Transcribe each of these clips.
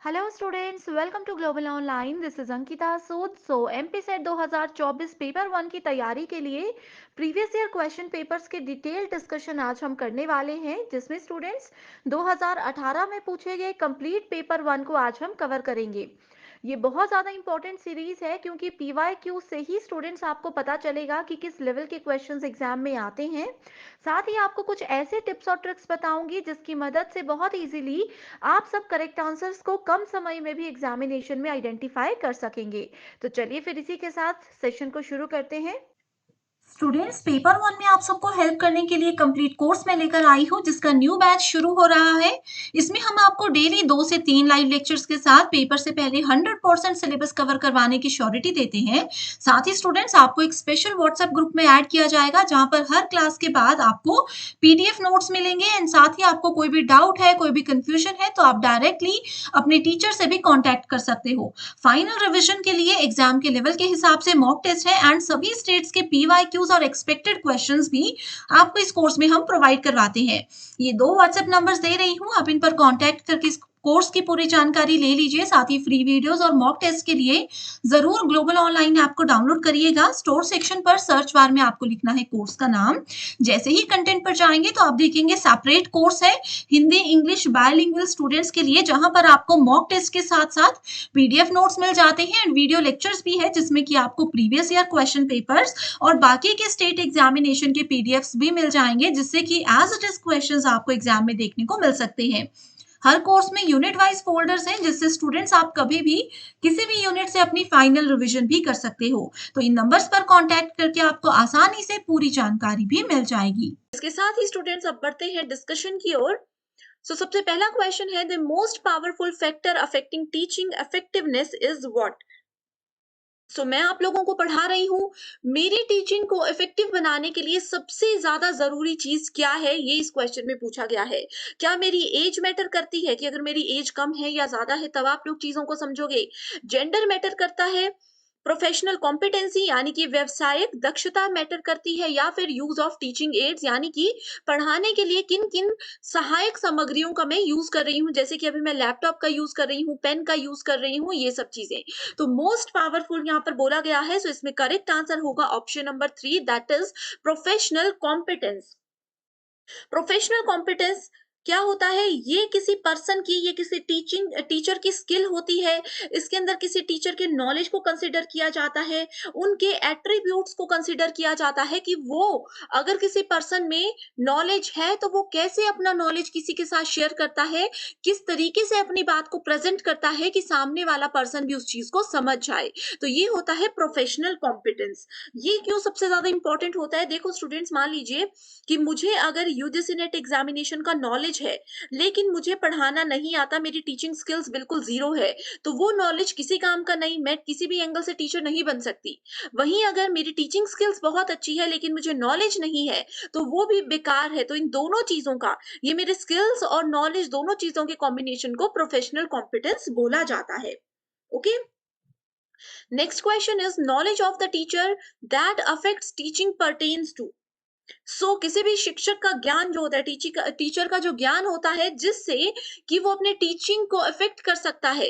Hello students, welcome to Global Online. This is Ankita Sood. MP SET 2024 paper one की तैयारी के लिए प्रीवियस ईयर क्वेश्चन पेपर्स के detail discussion आज हम करने वाले हैं, जिसमें स्टूडेंट्स 2018 में पूछे गए कंप्लीट पेपर वन को आज हम कवर करेंगे। ये बहुत ज़्यादा इंपॉर्टेंट सीरीज है क्योंकि पीवाईक्यू से ही स्टूडेंट्स आपको पता चलेगा कि किस लेवल के क्वेश्चंस एग्जाम में आते हैं। साथ ही आपको कुछ ऐसे टिप्स और ट्रिक्स बताऊंगी जिसकी मदद से बहुत इजीली आप सब करेक्ट आंसर्स को कम समय में भी एग्जामिनेशन में आइडेंटिफाई कर सकेंगे। तो चलिए फिर इसी के साथ सेशन को शुरू करते हैं। स्टूडेंट्स, पेपर वन में आप सबको हेल्प करने के लिए कंप्लीट कोर्स में लेकर आई हूँ जिसका न्यू बैच शुरू हो रहा है। इसमें हम आपको डेली 2 से 3 लाइव लेक्चर्स के साथ पेपर से पहले 100% सिलेबस कवर करवाने की श्योरिटी देते हैं। साथ ही स्टूडेंट्स, आपको एक स्पेशल व्हाट्सएप ग्रुप में ऐड किया जाएगा जहां पर हर क्लास के बाद आपको पीडीएफ नोट्स मिलेंगे एंड साथ ही आपको कोई भी डाउट है, कोई भी कंफ्यूजन है तो आप डायरेक्टली अपने टीचर से भी कॉन्टैक्ट कर सकते हो। फाइनल रिविजन के लिए एग्जाम के लेवल के हिसाब से मॉक टेस्ट है एंड सभी स्टेट्स के पीवाईक्यूज और एक्सपेक्टेड क्वेश्चंस भी आपको इस कोर्स में हम प्रोवाइड करवाते हैं। ये 2 व्हाट्सएप नंबर्स दे रही हूँ, आप इन पर कॉन्टैक्ट करके इस कोर्स की पूरी जानकारी ले लीजिए। साथ ही फ्री वीडियोस और मॉक टेस्ट के लिए जरूर ग्लोबल ऑनलाइन ऐप को डाउनलोड करिएगा। स्टोर सेक्शन पर सर्च बार में आपको लिखना है कोर्स का नाम। जैसे ही कंटेंट पर जाएंगे तो आप देखेंगे सेपरेट कोर्स है हिंदी इंग्लिश बायलिंगुअल स्टूडेंट्स के लिए, जहां पर आपको मॉक टेस्ट के साथ साथ पीडीएफ नोट्स मिल जाते हैं एंड वीडियो लेक्चर्स भी है जिसमें कि आपको प्रीवियस ईयर क्वेश्चन पेपर्स और बाकी के स्टेट एग्जामिनेशन के पीडीएफ्स भी मिल जाएंगे, जिससे कि एज इट इज क्वेश्चंस आपको एग्जाम में देखने को मिल सकते हैं। हर कोर्स में यूनिट वाइज फोल्डर्स हैं जिससे स्टूडेंट्स आप कभी भी किसी भी यूनिट से अपनी फाइनल रिवीजन भी कर सकते हो। तो इन नंबर्स पर कांटेक्ट करके आपको आसानी से पूरी जानकारी भी मिल जाएगी। इसके साथ ही स्टूडेंट्स अब बढ़ते हैं डिस्कशन की ओर। सबसे पहला क्वेश्चन है, the most powerful factor affecting teaching effectiveness is what. मैं आप लोगों को पढ़ा रही हूँ, मेरी टीचिंग को इफेक्टिव बनाने के लिए सबसे ज्यादा जरूरी चीज क्या है, ये इस क्वेश्चन में पूछा गया है। क्या मेरी एज मैटर करती है, कि अगर मेरी एज कम है या ज्यादा है तब आप लोग चीजों को समझोगे। जेंडर मैटर करता है, प्रोफेशनल कॉम्पिटेंसी यानी कि व्यवसायिक दक्षता मैटर करती है, या फिर यूज ऑफ टीचिंग एड्स यानी कि पढ़ाने के लिए किन किन सहायक सामग्रियों का मैं यूज कर रही हूँ, जैसे कि अभी मैं लैपटॉप का यूज कर रही हूँ, पेन का यूज कर रही हूँ, ये सब चीजें। तो मोस्ट पावरफुल यहाँ पर बोला गया है, इसमें करेक्ट आंसर होगा option number 3, that is professional competence. Professional competence क्या होता है, ये किसी पर्सन की, ये किसी टीचर की स्किल होती है। इसके अंदर किसी टीचर के नॉलेज को कंसिडर किया जाता है, उनके एट्रीब्यूट्स को कंसिडर किया जाता है कि वो अगर किसी पर्सन में नॉलेज है तो वो कैसे अपना नॉलेज किसी के साथ शेयर करता है, किस तरीके से अपनी बात को प्रेजेंट करता है कि सामने वाला पर्सन भी उस चीज को समझ जाए। तो ये होता है प्रोफेशनल कॉम्पिटेंस। ये क्यों सबसे ज्यादा इंपॉर्टेंट होता है, देखो स्टूडेंट्स, मान लीजिए कि मुझे अगर यूजीसी नेट एग्जामिनेशन का नॉलेज है लेकिन मुझे पढ़ाना नहीं आता, मेरी टीचिंग स्किल्स बिल्कुल जीरो है, तो वो नॉलेज किसी काम का नहीं, मैं किसी भी एंगल से टीचर नहीं बन सकती। वहीं अगर मेरी टीचिंग स्किल्स बहुत अच्छी है लेकिन मुझे नॉलेज नहीं है तो वो भी बेकार है। तो इन दोनों चीजों का, ये मेरे स्किल्स और नॉलेज दोनों चीजों के कॉम्बिनेशन को प्रोफेशनल कॉम्पिटेंस बोला जाता है। Okay, next question is knowledge of the teacher that affects teaching pertains to. किसी भी शिक्षक का ज्ञान जो होता है, टीचर का जो ज्ञान होता है जिससे कि वो अपने टीचिंग को इफेक्ट कर सकता है,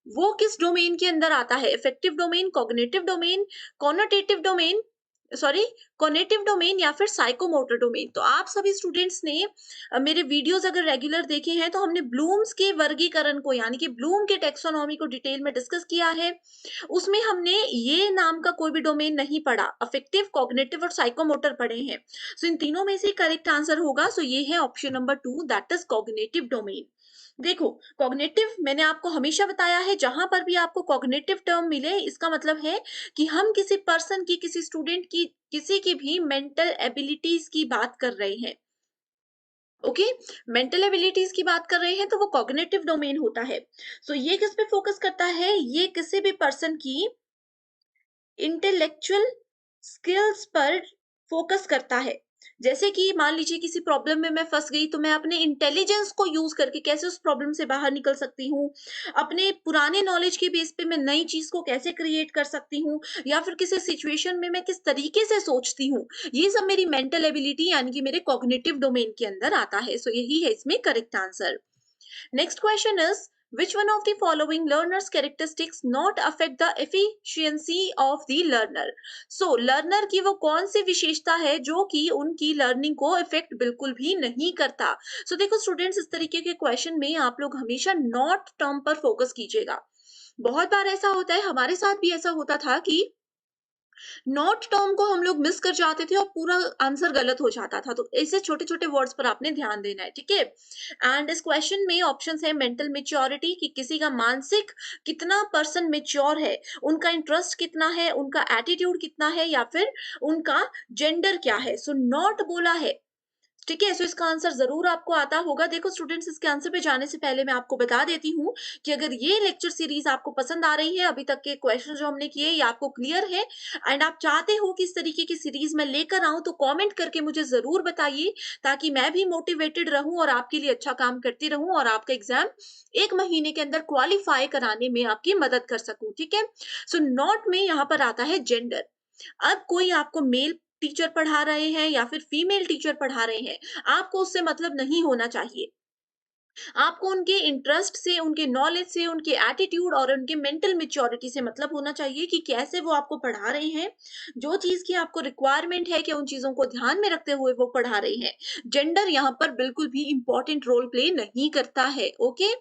वो किस डोमेन के अंदर आता है, affective domain, cognitive domain, connotative domain, sorry cognitive domain, या फिर साइकोमोटर डोमेन। तो आप सभी स्टूडेंट्स ने मेरे वीडियोस अगर रेगुलर देखे हैं तो हमने ब्लूम्स के वर्गीकरण को, यानी कि ब्लूम के टेक्सोनॉमी को डिटेल में डिस्कस किया है। उसमें हमने ये नाम का कोई भी डोमेन नहीं पढ़ा, अफेक्टिव, कॉग्निटिव और साइकोमोटर पढ़े हैं। इन तीनों में से करेक्ट आंसर होगा, ये है option number 2, that is cognitive domain. देखो, कॉग्निटिव मैंने आपको हमेशा बताया है, जहां पर भी आपको कॉग्निटिव टर्म मिले इसका मतलब है कि हम किसी पर्सन की, किसी स्टूडेंट की, किसी की भी मेंटल एबिलिटीज की बात कर रहे हैं। ओके, मेंटल एबिलिटीज की बात कर रहे हैं तो वो कॉग्निटिव डोमेन होता है। ये किस पे फोकस करता है, ये किसी भी पर्सन की इंटेलेक्चुअल स्किल्स पर फोकस करता है। जैसे कि मान लीजिए किसी प्रॉब्लम में मैं फंस गई तो मैं अपने इंटेलिजेंस को यूज करके कैसे उस प्रॉब्लम से बाहर निकल सकती हूँ, अपने पुराने नॉलेज के बेस पे मैं नई चीज को कैसे क्रिएट कर सकती हूँ, या फिर किसी सिचुएशन में मैं किस तरीके से सोचती हूँ, ये सब मेरी मेंटल एबिलिटी यानी कि मेरे कॉग्निटिव डोमेन के अंदर आता है। यही है इसमें correct answer. Next question is Which one of the following learners characteristics not affect the efficiency of the learner? So learner की वो कौन सी विशेषता है जो कि उनकी लर्निंग को इफेक्ट बिल्कुल भी नहीं करता? देखो स्टूडेंट्स, इस तरीके के क्वेश्चन में आप लोग हमेशा नॉट टर्म पर फोकस कीजिएगा। बहुत बार ऐसा होता है, हमारे साथ भी ऐसा होता था कि नॉट टर्म को हम लोग मिस कर जाते थे और पूरा आंसर गलत हो जाता था। तो ऐसे छोटे-छोटे वर्ड्स पर आपने ध्यान देना है, ठीक है? एंड इस क्वेश्चन में ऑप्शंस है मेंटल मैच्योरिटी, कि किसी का मानसिक कितना पर्सन मैच्योर है, उनका इंटरेस्ट कितना है, उनका एटीट्यूड कितना है, या फिर उनका जेंडर क्या है। सो नॉट बोला है, ठीक है? इसका आंसर ज़रूर आपको आता होगा। देखो स्टूडेंट्स, इसके आंसर पे जाने से पहले मैं आपको बता देती हूँ कि अगर ये लेक्चर सीरीज़ आपको पसंद आ रही है, अभी तक के क्वेश्चन जो हमने किए ये आपको क्लियर है एंड आप चाहते हो कि इस तरीके की सीरीज़ मैं लेकर आऊँ, तो कमेंट करके मुझे ज़रूर बताइए, ताकि मैं भी मोटिवेटेड रहूँ और आपके लिए अच्छा काम करती रहूँ और आपका एग्ज़ाम 1 महीने के अंदर क्वालीफाई कराने में आपकी मदद कर सकूँ, ठीक है? नॉट में यहाँ पर आता है जेंडर। अब कोई आपको मेल टीचर पढ़ा रहे हैं या फिर फीमेल टीचर पढ़ा रहे हैं, आपको उससे मतलब नहीं होना चाहिए। आपको उनके इंटरेस्ट से, उनके नॉलेज से, उनके एटीट्यूड और उनके मेंटल मैच्योरिटी से मतलब होना चाहिए कि कैसे वो आपको पढ़ा रहे हैं। जो चीज़ की आपको रिक्वायरमेंट है कि उन चीज़ों को ध्यान में रखते हुए वो पढ़ा रहे हैं। जेंडर यहाँ पर बिल्कुल भी इम्पोर्टेंट रोल प्ले नहीं करता है, okay?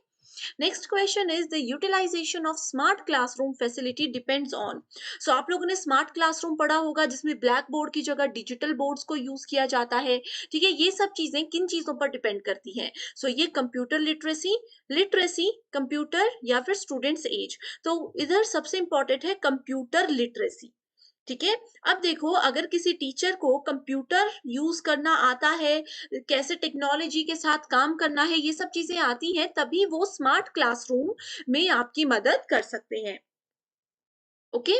Next question is the utilisation of smart classroom facility depends on. आप लोगों ने स्मार्ट क्लासरूम पढ़ा होगा, जिसमें ब्लैक बोर्ड की जगह डिजिटल बोर्ड्स को यूज किया जाता है, ठीक है? ये सब चीजें किन चीजों पर डिपेंड करती हैं? ये कंप्यूटर लिटरेसी, कंप्यूटर या फिर स्टूडेंट्स एज। तो इधर सबसे इंपॉर्टेंट है कंप्यूटर लिटरेसी, ठीक है? अब देखो, अगर किसी टीचर को कंप्यूटर यूज़ करना आता है, कैसे टेक्नोलॉजी के साथ काम करना है, ये सब चीज़ें आती हैं, तभी वो स्मार्ट क्लासरूम में आपकी मदद कर सकते हैं। ओके?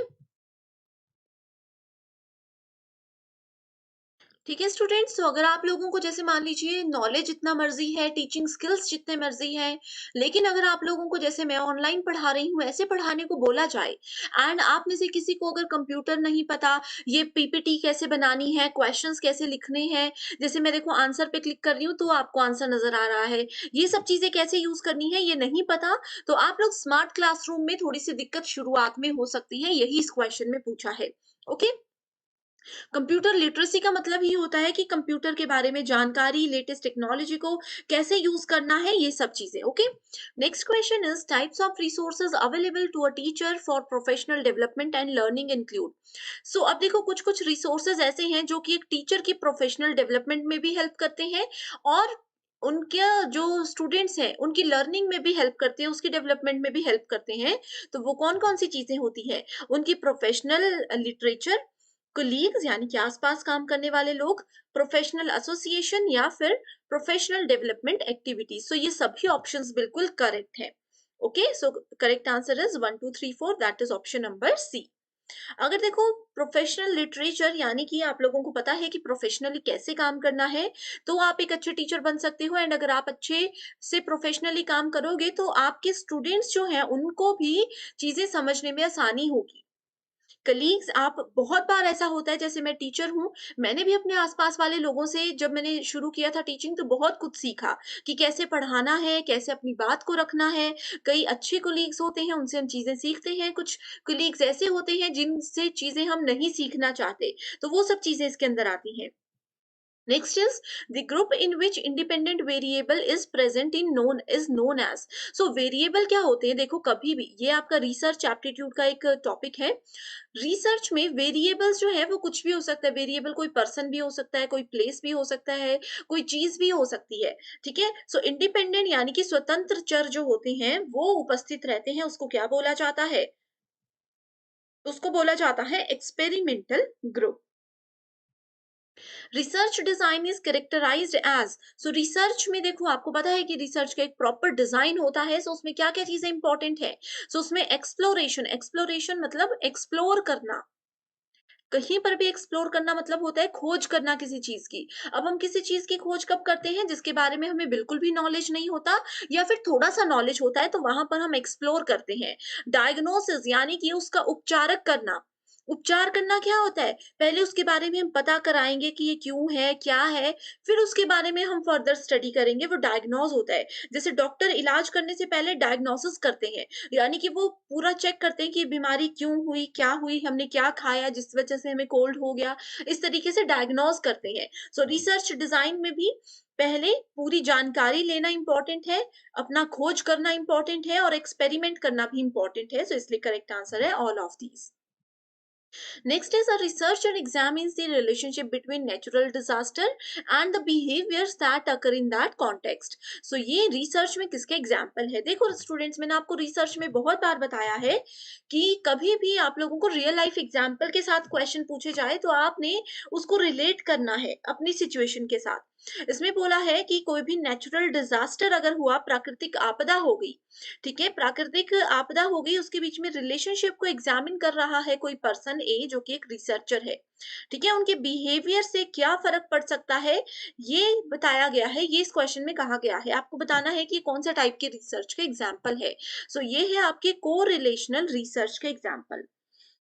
ठीक है स्टूडेंट्स, तो अगर आप लोगों को जैसे मान लीजिए नॉलेज जितना मर्जी है, टीचिंग स्किल्स जितने मर्जी हैं, लेकिन अगर आप लोगों को जैसे मैं ऑनलाइन पढ़ा रही हूँ ऐसे पढ़ाने को बोला जाए एंड आप में से किसी को अगर कंप्यूटर नहीं पता, ये पीपीटी कैसे बनानी है, क्वेश्चंस कैसे लिखने हैं, जैसे मैं देखो आंसर पे क्लिक कर रही हूँ तो आपको आंसर नजर आ रहा है, ये सब चीजें कैसे यूज करनी है ये नहीं पता, तो आप लोग स्मार्ट क्लासरूम में थोड़ी सी दिक्कत शुरुआत में हो सकती है, यही इस क्वेश्चन में पूछा है। ओके? कंप्यूटर लिटरेसी का मतलब ही होता है कि कंप्यूटर के बारे में जानकारी, लेटेस्ट टेक्नोलॉजी को कैसे यूज करना है, ये सब चीजें। Okay? Next question is types of resources available to a teacher for professional development and learning include. अब देखो कुछ कुछ रिसोर्सेज ऐसे हैं जो कि एक टीचर की प्रोफेशनल डेवलपमेंट में भी हेल्प करते हैं और उनके जो स्टूडेंट्स हैं उनकी लर्निंग में भी हेल्प करते हैं, उसकी डेवलपमेंट में भी हेल्प करते हैं। तो वो कौन कौन सी चीजें होती है? उनकी प्रोफेशनल लिटरेचर, कोलीग्स यानी कि आसपास काम करने वाले लोग, प्रोफेशनल एसोसिएशन या फिर प्रोफेशनल डेवलपमेंट एक्टिविटीज। ये सभी ऑप्शंस बिल्कुल करेक्ट है। Okay? Correct answer is 1 2 3 4, that is option number C. अगर देखो प्रोफेशनल लिटरेचर यानी कि आप लोगों को पता है कि प्रोफेशनली कैसे काम करना है, तो आप एक अच्छे टीचर बन सकते हो एंड अगर आप अच्छे से प्रोफेशनली काम करोगे तो आपके स्टूडेंट्स जो हैं उनको भी चीजें समझने में आसानी होगी। कलीग्स, आप बहुत बार ऐसा होता है, जैसे मैं टीचर हूँ, मैंने भी अपने आस-पास वाले लोगों से जब मैंने शुरू किया था टीचिंग तो बहुत कुछ सीखा कि कैसे पढ़ाना है, कैसे अपनी बात को रखना है। कई अच्छे कलीग्स होते हैं, उनसे हम चीज़ें सीखते हैं, कुछ कलीग्स ऐसे होते हैं जिनसे चीज़ें हम नहीं सीखना चाहते, तो वो सब चीज़ें इसके अंदर आती हैं। Next is the group in which independent variable is present in known is known as। Variable क्या होते हैं? देखो कभी भी ये आपका रिसर्च एप्टीट्यूड का एक टॉपिक है। रिसर्च में वेरिएबल्स जो है वो कुछ भी हो सकता है। वेरिएबल कोई पर्सन भी हो सकता है, कोई प्लेस भी हो सकता है, कोई चीज भी हो सकती है, ठीक है? इंडिपेंडेंट यानी कि स्वतंत्र चर जो होते हैं वो उपस्थित रहते हैं, उसको क्या बोला जाता है? उसको बोला जाता है experimental group. Research design is characterised as. Research में देखो आपको पता है कि रिसर्च का एक प्रॉपर डिजाइन होता है। उसमें क्या क्या चीजें इंपॉर्टेंट है? उसमें एक्सप्लोरेशन, एक्सप्लोरेशन मतलब एक्सप्लोर करना, कहीं पर भी एक्सप्लोर करना मतलब होता है खोज करना किसी चीज की। अब हम किसी चीज की खोज कब करते हैं? जिसके बारे में हमें बिल्कुल भी नॉलेज नहीं होता या फिर थोड़ा सा नॉलेज होता है, तो वहां पर हम एक्सप्लोर करते हैं। डायग्नोसिस यानी कि उसका उपचारक करना, उपचार करना क्या होता है? पहले उसके बारे में हम पता कराएँगे कि ये क्यों है, क्या है, फिर उसके बारे में हम फर्दर स्टडी करेंगे, वो डायग्नोज़ होता है। जैसे डॉक्टर इलाज करने से पहले डायग्नोसिस करते हैं, यानी कि वो पूरा चेक करते हैं कि ये बीमारी क्यों हुई, क्या हुई, हमने क्या खाया जिस वजह से हमें कोल्ड हो गया, इस तरीके से डायग्नोज़ करते हैं। सो रिसर्च डिज़ाइन में भी पहले पूरी जानकारी लेना इम्पोर्टेंट है, अपना खोज करना इम्पोर्टेंट है और एक्सपेरिमेंट करना भी इम्पोर्टेंट है, सो इसलिए करेक्ट आंसर है all of these. Next is a researcher examines the relationship between natural disaster and the behaviors that occur in that context. So ये research में किसके example है? देखो students, मैंने आपको research में बहुत बार बताया है कि कभी भी आप लोगों को real life example के साथ question पूछे जाए तो आपने उसको relate करना है अपनी situation के साथ। इसमें बोला है कि कोई भी नेचुरल डिजास्टर अगर हुआ, प्राकृतिक आपदा हो गई, ठीक है, प्राकृतिक आपदा हो गई, उसके बीच में रिलेशनशिप को एग्जामिन कर रहा है कोई पर्सन ए जो कि एक रिसर्चर है, ठीक है, उनके बिहेवियर से क्या फर्क पड़ सकता है, ये बताया गया है, ये इस क्वेश्चन में कहा गया है। आपको बताना है कि कौन सा टाइप के रिसर्च का एग्जाम्पल है। सो ये है आपके को रिलेशनल रिसर्च के एग्जाम्पल।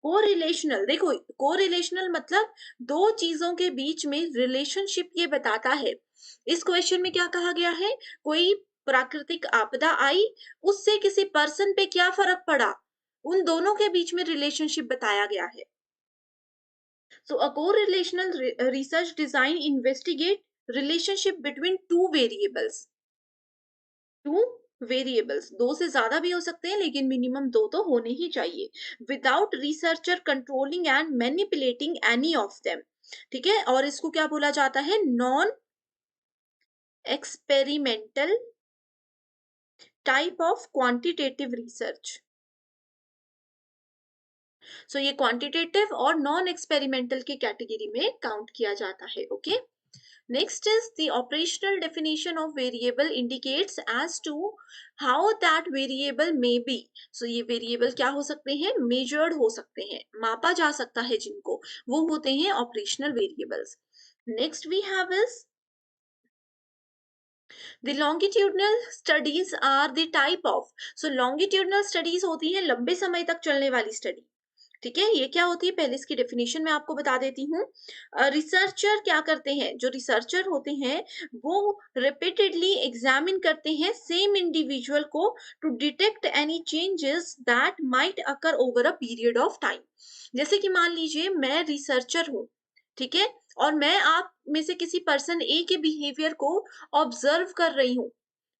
को रिलेशनल, देखो को रिलेशनल मतलब दो चीजों के बीच में रिलेशनशिप ये बताता है। इस क्वेश्चन में क्या कहा गया है, कोई प्राकृतिक आपदा आई, उससे किसी पर्सन पे क्या फर्क पड़ा, उन दोनों के बीच में रिलेशनशिप बताया गया है। So a correlational research design investigate relationship between two variables. Two variables, दो से ज्यादा भी हो सकते हैं लेकिन मिनिमम दो तो होने ही चाहिए, without researcher controlling and manipulating any of them, ठीक है, और इसको क्या बोला जाता है, non experimental type of quantitative research. So ये क्वांटिटेटिव और नॉन एक्सपेरिमेंटल के कैटेगरी में काउंट किया जाता है। Okay, next is the operational definition of variable indicates as to how that variable may be। so ये variable क्या हो सकते हैं, measured हो सकते हैं, मापा जा सकता है जिनको, वो होते हैं operational variables। next we have is the longitudinal studies are the type of। so longitudinal studies होती हैं लंबे समय तक चलने वाली स्टडी, ठीक है, ये क्या होती है, पहले इसकी डेफिनेशन मैं आपको बता देती हूँ। रिसर्चर क्या करते हैं, जो रिसर्चर होते हैं वो रिपीटेडली एग्जामिन करते हैं सेम इंडिविजुअल को to detect any changes that might occur over a period of time. जैसे कि मान लीजिए मैं रिसर्चर हूँ, ठीक है, और मैं आप में से किसी पर्सन ए के बिहेवियर को ऑब्जर्व कर रही हूँ,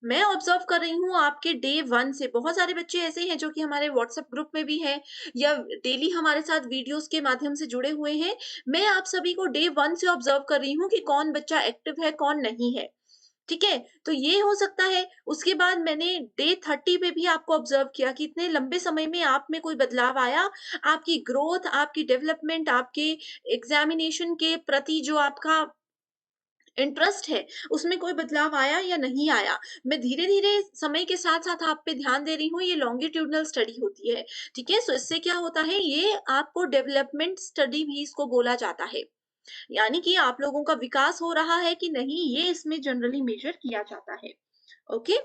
मैं ऑब्जर्व कर रही हूँ आपके डे वन से। बहुत सारे बच्चे ऐसे हैं जो कि हमारे व्हाट्सएप ग्रुप में भी हैं या डेली हमारे साथ वीडियोस के माध्यम से जुड़े हुए हैं। मैं आप सभी को डे वन से ऑब्जर्व कर रही हूँ कि कौन बच्चा एक्टिव है, कौन नहीं है, ठीक है, तो ये हो सकता है। उसके बाद मैंने डे 30 पे भी आपको ऑब्जर्व किया कि इतने लंबे समय में आप में कोई बदलाव आया, आपकी ग्रोथ, आपकी डेवलपमेंट, आपके एग्जामिनेशन के प्रति जो आपका इंटरेस्ट है, उसमें कोई बदलाव आया या नहीं आया। मैं धीरे-धीरे समय के साथ-साथ आप पे ध्यान दे रही हूँ, ये लॉन्गिट्यूडिनल स्टडी होती है, ठीक है? सो इससे क्या होता है, ये आपको डेवलपमेंट स्टडी भी इसको बोला जाता है। यानी कि आप लोगों का विकास हो रहा है कि नहीं, ये इसमें जनरली मेजर किया जाता है। Okay?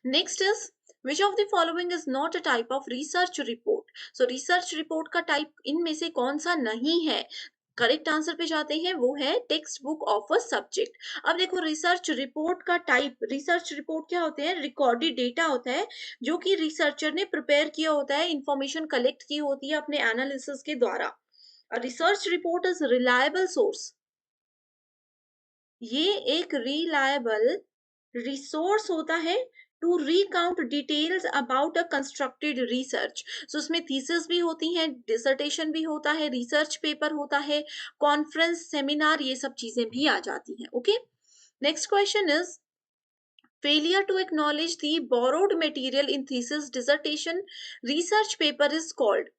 Next is which of the following is not a type of research report। so research report का टाइप इनमें से कौन सा नहीं है? करेक्ट आंसर पे जाते हैं, वो है text book of a subject. अब देखो रिसर्च रिपोर्ट का टाइप, रिसर्च रिपोर्ट क्या होते हैं, रिकॉर्डेड डेटा होता है जो कि रिसर्चर ने प्रिपेयर किया होता है, इंफॉर्मेशन कलेक्ट की होती है अपने एनालिसिस के द्वारा। Research report is reliable source, ये एक रिलायबल रिसोर्स होता है to recount details about a constructed research. So उसमें थीसिस भी होती हैं, डिसर्टेशन भी होता है, रिसर्च पेपर होता है, कॉन्फ्रेंस, सेमिनार, ये सब चीजें भी आ जाती हैं। Okay, next question is failure to acknowledge the borrowed material in thesis, dissertation, research paper is called।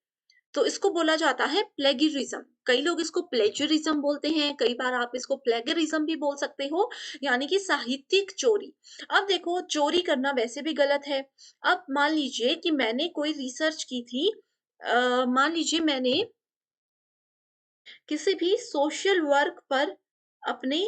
तो इसको बोला जाता है प्लेगियरिज्म। कई लोग इसको प्लेजरिज्म बोलते हैं, कई बार आप इसको प्लेगरिज्म भी बोल सकते हो, यानी कि साहित्यिक चोरी। अब देखो चोरी करना वैसे भी गलत है। अब मान लीजिए कि मैंने कोई रिसर्च की थी, मान लीजिए मैंने किसी भी सोशल वर्क पर अपने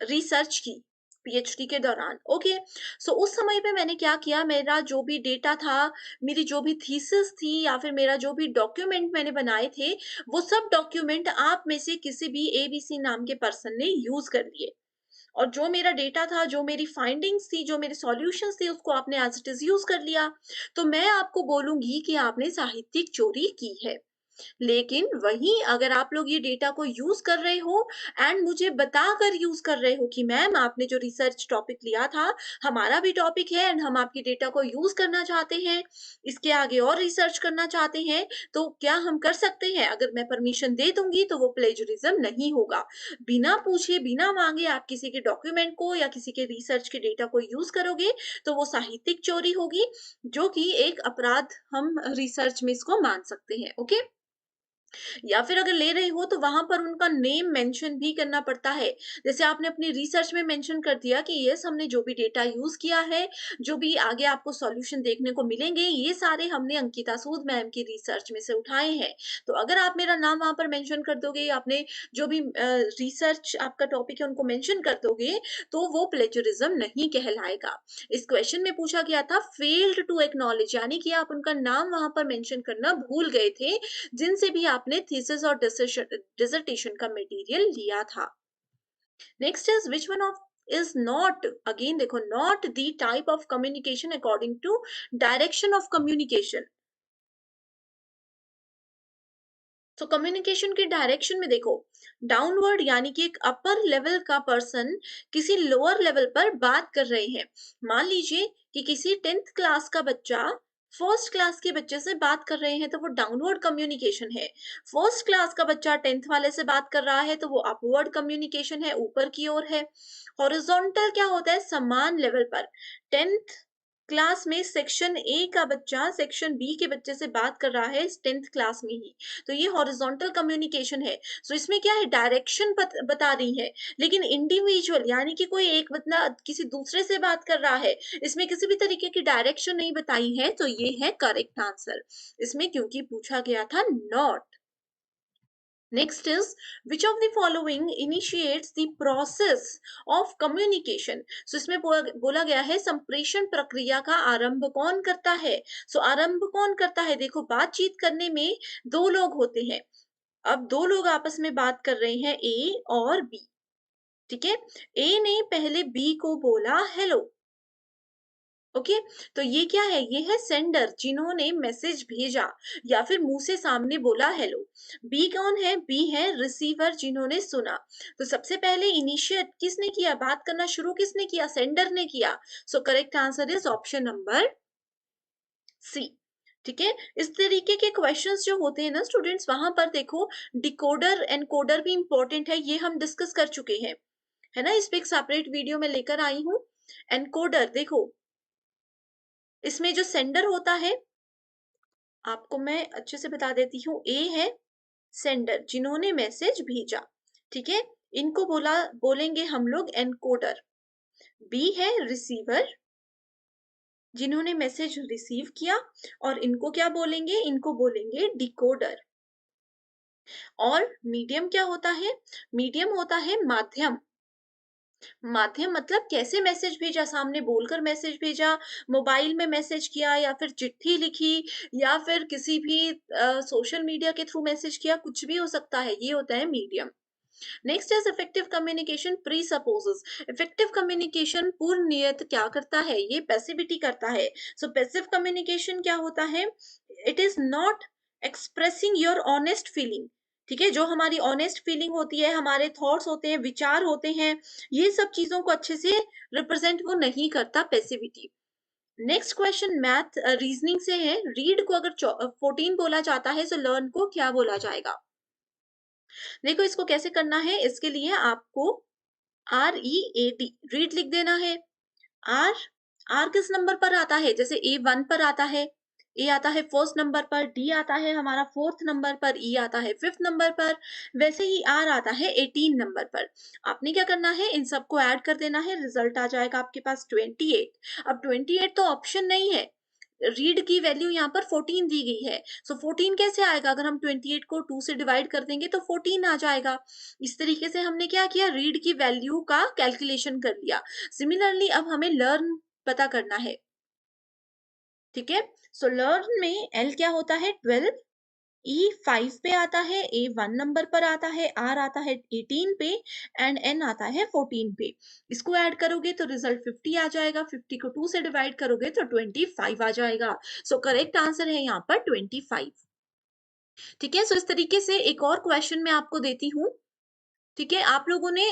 रिसर्च की, पीएचडी के दौरान। ओके, सो उस समय पे मैंने क्या किया, मेरा जो भी डेटा था, मेरी जो भी थीसिस थी या फिर मेरा जो भी डॉक्यूमेंट मैंने बनाए थे, वो सब डॉक्यूमेंट आप में से किसी भी एबीसी नाम के पर्सन ने यूज कर लिए। और जो मेरा डेटा था, जो मेरी फाइंडिंग्स थी, जो मेरे सॉल्यूशंस थे, उसको आपने एज इट इज यूज कर लिया। तो मैं आपको बोलूंगी कि आपने साहित्यिक चोरी की है। लेकिन वहीं अगर आप लोग ये डेटा को यूज कर रहे हो एंड मुझे बताकर यूज कर रहे हो कि मैम आपने जो रिसर्च टॉपिक लिया था, हमारा भी टॉपिक है एंड हम आपके डेटा को यूज करना चाहते हैं, इसके आगे और रिसर्च करना चाहते हैं, तो क्या हम कर सकते हैं? अगर मैं परमिशन दे दूंगी तो वो प्लेजरिज्म नहीं होगा। बिना पूछे बिना मांगे आप किसी के डॉक्यूमेंट को या किसी के रिसर्च के डेटा को यूज करोगे तो वो साहित्यिक चोरी होगी, जो कि एक अपराध हम रिसर्च में इसको मान सकते हैं। ओके, या फिर अगर ले रहे हो तो वहां पर उनका नेम मेंशन भी करना पड़ता है। जैसे आपने अपनी रिसर्च में मेंशन कर दिया कि यस, हमने जो भी डेटा यूज किया है, जो भी आगे आपको सॉल्यूशन देखने को मिलेंगे, ये सारे हमने अंकिता सूद मैम की रिसर्च में से उठाए हैं। तो अगर आप मेरा नाम वहां पर मेंशन कर दोगे, आपने जो भी रिसर्च आपका टॉपिक है उनको मेंशन कर दोगे, तो वो प्लेजरिज्म नहीं कहलाएगा। इस क्वेश्चन में पूछा गया था फेल्ड टू एक्नॉलेज, यानी कि आप उनका नाम वहां पर मेंशन करना भूल गए थे, जिनसे भी आपने थीसिस और डिसर्टेशन का मटेरियल लिया था। Next is which one of is not, अगेन देखो, not the type of communication according to direction of communication. तो कम्युनिकेशन के डायरेक्शन में देखो, डाउनवर्ड यानी कि एक अपर लेवल का पर्सन किसी लोअर लेवल पर बात कर रहे हैं। मान लीजिए कि किसी 10th क्लास का बच्चा फर्स्ट क्लास के बच्चे से बात कर रहे हैं, तो वो डाउनवर्ड कम्युनिकेशन है। फर्स्ट क्लास का बच्चा 10th वाले से बात कर रहा है, तो वो अपवर्ड कम्युनिकेशन है, ऊपर की ओर है। हॉरिजॉन्टल क्या होता है? समान लेवल पर। 10th क्लास में सेक्शन ए का बच्चा सेक्शन बी के बच्चे से बात कर रहा है 10th क्लास में ही, तो ये हॉरिजॉन्टल कम्युनिकेशन है। सो इसमें क्या है, डायरेक्शन बता रही है। लेकिन इंडिविजुअल यानी कि कोई एक बंदा किसी दूसरे से बात कर रहा है, इसमें किसी भी तरीके की डायरेक्शन नहीं बताई है, तो ये है करेक्ट आंसर इसमें, क्योंकि पूछा गया था not. Next is which of the following initiates the process of communication? So इसमें बोला गया है संप्रेषण प्रक्रिया का आरंभ कौन करता है? सो आरंभ कौन करता है? देखो, बातचीत करने में दो लोग होते हैं। अब दो लोग आपस में बात कर रहे हैं, ए और बी। ठीक है, ए ने पहले बी को बोला हेलो। ओके, तो ये क्या है? ये है सेंडर, जिन्होंने मैसेज भेजा या फिर मुंह से सामने बोला हेलो। बी कौन है? बी है रिसीवर, जिन्होंने सुना। तो सबसे पहले इनिशिएट किसने किया? बात करना शुरू किसने किया? सेंडर ने किया। So correct answer is option number C. ठीक है, इस तरीके के क्वेश्चंस जो होते हैं ना स्टूडेंट्स, वहां पर देखो डिकोडर एनकोडर भी इंपॉर्टेंट है, ये हम डिस्कस कर चुके हैं, है ना। इस पे एक सेपरेट वीडियो में लेकर आई हूँ। एनकोडर देखो, इसमें जो सेंडर होता है, आपको मैं अच्छे से बता देती हूँ। ए है सेंडर, जिन्होंने मैसेज भेजा, ठीक है, इनको बोलेंगे हम लोग एनकोडर। बी है रिसीवर, जिन्होंने मैसेज रिसीव किया, और इनको क्या बोलेंगे? इनको बोलेंगे डिकोडर। और मीडियम क्या होता है? मीडियम होता है माध्यम। माध्यम मतलब कैसे मैसेज भेजा, सामने बोलकर मैसेज भेजा, मोबाइल में मैसेज किया, या फिर चिट्ठी लिखी, या फिर किसी भी सोशल मीडिया के थ्रू मैसेज किया, कुछ भी हो सकता है, ये होता है medium. Next is effective communication presupposes. Effective communication पूर्व नियत क्या करता है? ये पैसिविटी करता है। सो पैसिव कम्युनिकेशन क्या होता है? It is not expressing your honest feeling. ठीक है, जो हमारी ऑनेस्ट फीलिंग होती है, हमारे थॉट्स होते हैं, विचार होते हैं, ये सब चीजों को अच्छे से रिप्रेजेंट वो नहीं करता, passivity. Next question math reasoning से है। रीड को अगर 14 बोला जाता है, तो लर्न को क्या बोला जाएगा? देखो, इसको कैसे करना है, इसके लिए आपको READ रीड लिख देना है। आर आर किस नंबर पर आता है? जैसे A1 पर आता है, ए आता है फर्स्ट नंबर पर, डी आता है हमारा फोर्थ नंबर पर, ई आता है फिफ्थ नंबर पर, वैसे ही आर आता है 18 नंबर पर। आपने क्या करना है? इन सबको ऐड कर देना है, रिजल्ट आ जाएगा आपके पास 28। अब 28 तो ऑप्शन नहीं है, रीड की वैल्यू यहाँ पर 14 दी गई है। सो 14 कैसे आएगा? अगर हम 28 को 2 से डिवाइड कर देंगे तो 14 आ जाएगा। इस तरीके से हमने क्या किया? रीड की वैल्यू का कैलकुलेशन कर लिया। सिमिलरली अब हमें लर्न पता करना है, ठीक है? सो लर्न में एल क्या होता है? 12, ई 5 पे आता है, ए 1 नंबर पर आता है, आर आता है 18 पे एंड एन आता है 14 पे। इसको ऐड करोगे तो रिजल्ट 50 आ जाएगा। 50 को 2 से डिवाइड करोगे तो 25 आ जाएगा। सो करेक्ट आंसर है यहाँ पर 25। ठीक है, सो इस तरीके से एक और क्वेश्चन मैं आपको देती हूँ। ठीक है, आप लोगों ने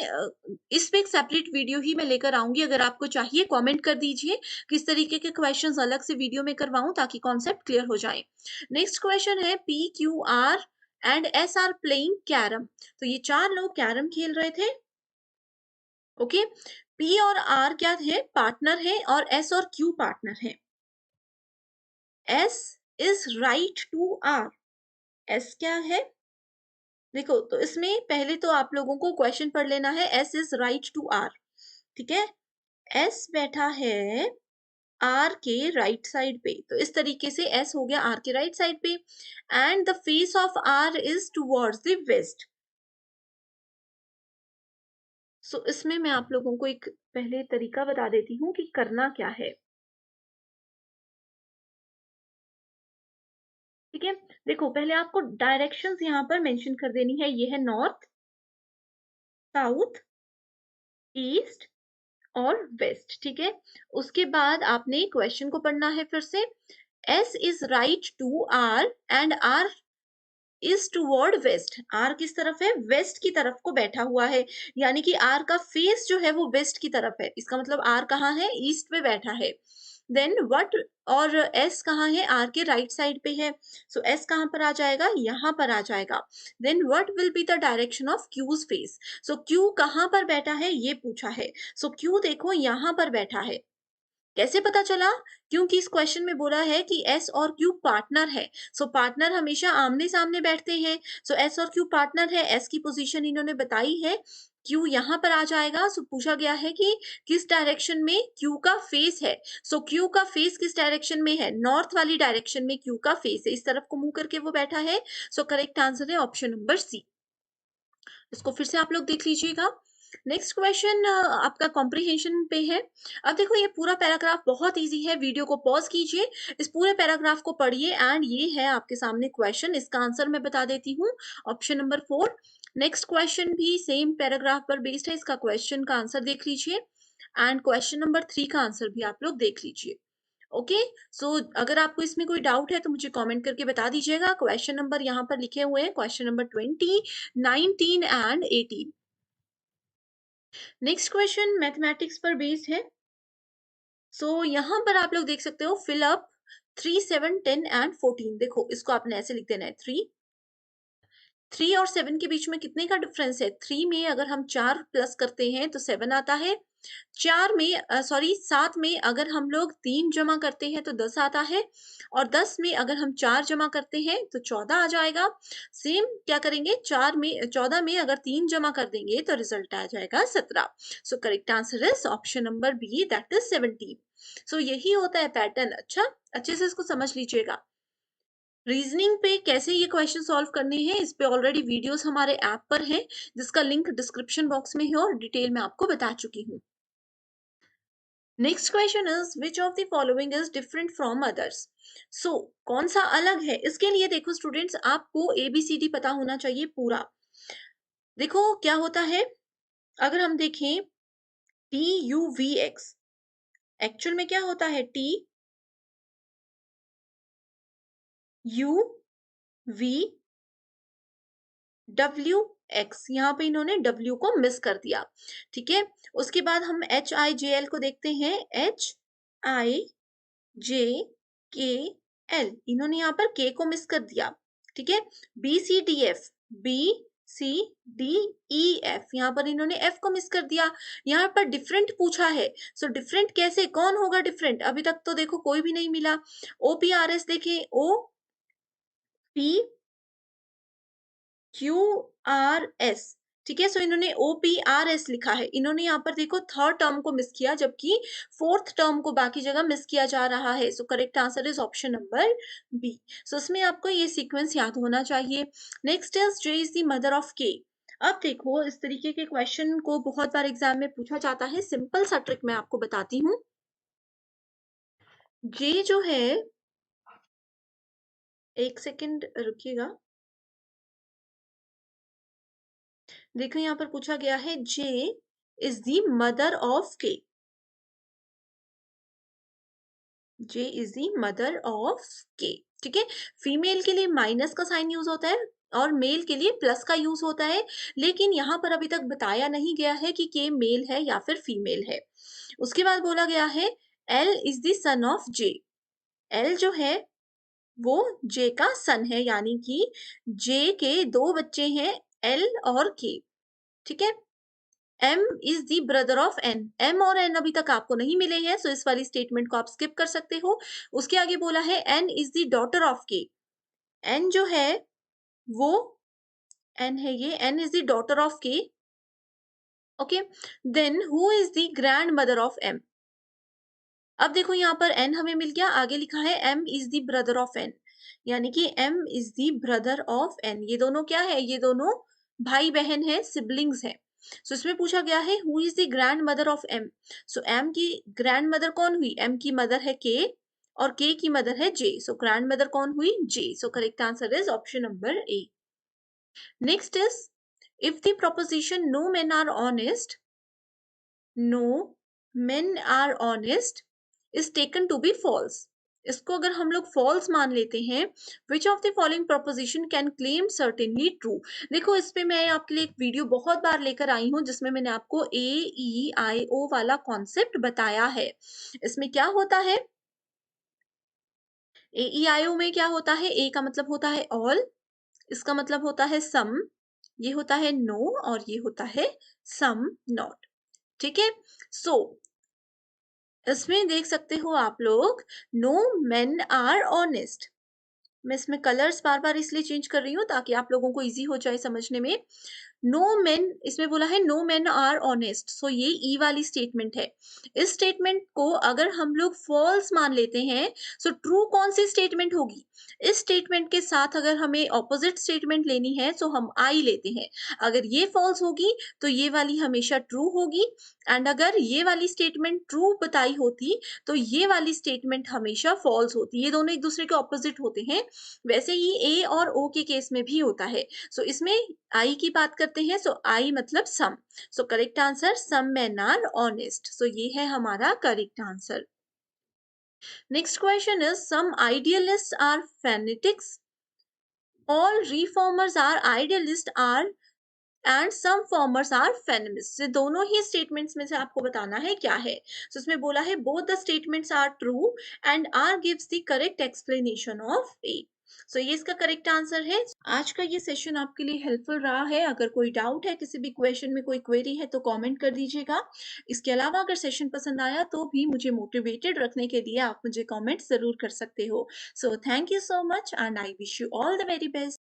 इस पे एक सेपरेट वीडियो ही मैं लेकर आऊंगी। अगर आपको चाहिए कमेंट कर दीजिए किस तरीके के क्वेश्चंस अलग से वीडियो में करवाऊं ताकि कॉन्सेप्ट क्लियर हो जाए। नेक्स्ट क्वेश्चन है, P Q R and S R playing carrom. तो ये चार लोग कैरम खेल रहे थे। ओके, पी और आर क्या थे? पार्टनर है, और एस और क्यू पार्टनर है। S is right to R. S क्या है? देखो, तो इसमें पहले तो आप लोगों को क्वेश्चन पढ़ लेना है। S is right to R, ठीक है? एस बैठा है आर के राइट साइड पे, तो इस तरीके से एस हो गया आर के राइट साइड पे। And the face of R is towards the west. So इसमें मैं आप लोगों को एक पहले तरीका बता देती हूँ कि करना क्या है। ठीक है, देखो पहले आपको डायरेक्शंस यहाँ पर मेंशन कर देनी है। ये है नॉर्थ, साउथ, ईस्ट और वेस्ट। ठीक है, उसके बाद आपने क्वेश्चन को पढ़ना है फिर से। S is right to R and R is toward west. R किस तरफ है? वेस्ट की तरफ को बैठा हुआ है, यानी कि आर का फेस जो है वो वेस्ट की तरफ है। इसका मतलब आर कहाँ है? ईस्ट पे बैठा है। देन व्हाट, और एस कहाँ है? आर के राइट साइड पे है। सो एस कहाँ पर आ जाएगा? यहाँ पर आ जाएगा। Then what will be the direction of Q's face. So Q कहाँ पर बैठा है ये पूछा है। सो क्यू देखो यहाँ पर बैठा है। कैसे पता चला? क्योंकि इस क्वेश्चन में बोला है कि एस और क्यू पार्टनर है। सो पार्टनर हमेशा आमने सामने बैठते हैं। सो एस और क्यू पार्टनर है। एस की पोजीशन इन्होंने बताई है, क्यू यहाँ पर आ जाएगा। सो पूछा गया है कि किस डायरेक्शन में क्यू का फेस है। सो क्यू का फेस किस डायरेक्शन में है? नॉर्थ वाली डायरेक्शन में क्यू का फेस है, इस तरफ को मुंह करके वो बैठा है। सो करेक्ट आंसर है ऑप्शन नंबर सी। इसको फिर से आप लोग देख लीजिएगा। नेक्स्ट क्वेश्चन आपका कॉम्प्रिहेंशन पे है। अब देखो, ये पूरा पैराग्राफ बहुत इजी है। वीडियो को पॉज कीजिए, इस पूरे पैराग्राफ को पढ़िए एंड ये है आपके सामने क्वेश्चन। इसका आंसर मैं बता देती हूँ, ऑप्शन नंबर 4। नेक्स्ट क्वेश्चन भी सेम पैराग्राफ पर बेस्ड है। इसका क्वेश्चन का आंसर देख लीजिए एंड क्वेश्चन नंबर 3 का आंसर भी आप लोग देख लीजिए। ओके, सो अगर आपको इसमें कोई डाउट है तो मुझे कमेंट करके बता दीजिएगा। क्वेश्चन नंबर यहाँ पर लिखे हुए हैं, question number 20, 19 and 18। Next question mathematics पर बेस्ड है। सो यहाँ पर आप लोग देख सकते हो, फिल अप 3, 7, 10 एंड 14। देखो, इसको आपने ऐसे लिख देना है। 3 और 7 के बीच में कितने का डिफरेंस है? 3 में अगर हम 4 प्लस करते हैं तो 7 आता है। 4 में सॉरी 7 में अगर हम लोग 3 जमा करते हैं तो 10 आता है। और 10 में अगर हम 4 जमा करते हैं तो 14 आ जाएगा। सेम क्या करेंगे? 14 में अगर 3 जमा कर देंगे तो रिजल्ट आ जाएगा 17। So correct answer is option number B, that is 17। So यही होता है पैटर्न। अच्छा, अच्छे से इसको समझ लीजिएगा। रीजनिंग पे कैसे ये क्वेश्चन सॉल्व करने हैं, इस पे ऑलरेडी वीडियोस हमारे ऐप पर हैं, जिसका लिंक डिस्क्रिप्शन बॉक्स में है और डिटेल में आपको बता चुकी हूँ। Next question is which of the following is different from others. So कौन सा अलग है? इसके लिए देखो स्टूडेंट्स, आपको ABCD पता होना चाहिए पूरा। देखो क्या होता है, अगर हम देखें TUVX, एक्चुअल में क्या होता है? TUVWX, यहाँ पे इन्होंने W को मिस कर दिया। ठीक है, उसके बाद हम HIJL को देखते हैं। HIJKL, इन्होंने यहाँ पर K को मिस कर दिया। ठीक है, BCDF, BCDEF, यहाँ पर इन्होंने F को मिस कर दिया। यहाँ पर डिफरेंट पूछा है। सो डिफरेंट कैसे? कौन होगा डिफरेंट? अभी तक तो देखो कोई भी नहीं मिला। OPRS देखें, OPQRS, ठीक है, सो इन्होंने OPRS लिखा है। इन्होंने यहाँ पर देखो थर्ड टर्म को मिस किया, जबकि फोर्थ टर्म को बाकी जगह मिस किया जा रहा है। So correct answer is option number B. So इसमें आपको ये सीक्वेंस याद होना चाहिए। Next is J is the mother of K. अब देखो इस तरीके के क्वेश्चन को बहुत बार एग्जाम में पूछा जाता है। सिंपल सा ट्रिक मैं आपको बताती हूँ। जे जो है, एक सेकेंड रुकिएगा। देखो यहाँ पर पूछा गया है जे इज द मदर ऑफ के। जे इज द मदर ऑफ के। ठीक है, फीमेल के लिए माइनस का साइन यूज होता है और मेल के लिए प्लस का यूज होता है, लेकिन यहाँ पर अभी तक बताया नहीं गया है कि के मेल है या फिर फीमेल है। उसके बाद बोला गया है L is the son of J. L जो है वो जे का सन है, यानी कि जे के दो बच्चे हैं, एल और के। ठीक है, M is the brother of N। M और N अभी तक आपको नहीं मिले हैं, सो इस वाली स्टेटमेंट को आप स्किप कर सकते हो। उसके आगे बोला है N is the daughter of K। N जो है वो N है, ये N is the daughter of K। Okay, then who is the grandmother of M। अब देखो यहाँ पर N हमें मिल गया, आगे लिखा है M is the brother of N, यानी कि M is the brother of N। ये दोनों क्या है, ये दोनों भाई बहन है, सिबलिंग्स है। सो इसमें पूछा गया है who is the grand mother of M। So M की ग्रैंड मदर कौन हुई, M की मदर है K और K की मदर है J। सो ग्रैंड मदर कौन हुई, J। So correct answer is option number A। Next is if the proposition no men are honest, no men are honest is taken to be false। इसको अगर हम लोग false मान लेते हैं, which of the following proposition can claim certainly true। देखो इस पे मैं आपके लिए एक वीडियो बहुत बार लेकर आई हूं जिसमें मैंने आपको AEIO वाला कॉन्सेप्ट बताया है। इसमें क्या होता है, AEIO में क्या होता है, A का मतलब होता है all, इसका मतलब होता है some, ये होता है no और ये होता है some not। ठीक है, सो इसमें देख सकते हो आप लोग नो मेन आर ऑनेस्ट। मैं इसमें कलर्स बार बार इसलिए चेंज कर रही हूँ ताकि आप लोगों को इजी हो जाए समझने में। नो मेन, इसमें बोला है no main are honest, so ये ई वाली स्टेटमेंट है। इस स्टेटमेंट को अगर हम लोग फॉल्स मान लेते हैं, सो ट्रू कौन सी स्टेटमेंट होगी, इस स्टेटमेंट के साथ अगर हमें ऑपोजिट स्टेटमेंट लेनी है तो हम आई लेते हैं। अगर ये फॉल्स होगी तो ये वाली हमेशा ट्रू होगी, एंड अगर ये वाली स्टेटमेंट ट्रू बताई होती तो ये वाली स्टेटमेंट हमेशा फॉल्स होती। ये दोनों एक दूसरे के ऑपोजिट होते हैं। वैसे ही ए और ओ के केस में भी होता है। सो इसमें आई की बात करते हैं, सो आई मतलब some. So correct answer some men are honest. So ये है हमारा correct answer. Next question is some idealist are fanatics, all reformers are idealist are and some formers are feminist. ये दोनों ही स्टेटमेंट्स में से आपको बताना है क्या है। सो इसमें बोला है both the statements are true and are gives the correct explanation of A. So ये इसका करेक्ट आंसर है। आज का ये सेशन आपके लिए हेल्पफुल रहा है। अगर कोई डाउट है, किसी भी क्वेश्चन में कोई क्वेरी है तो कमेंट कर दीजिएगा। इसके अलावा अगर सेशन पसंद आया तो भी मुझे मोटिवेटेड रखने के लिए आप मुझे कमेंट जरूर कर सकते हो। So thank you so much and I wish you all the very best.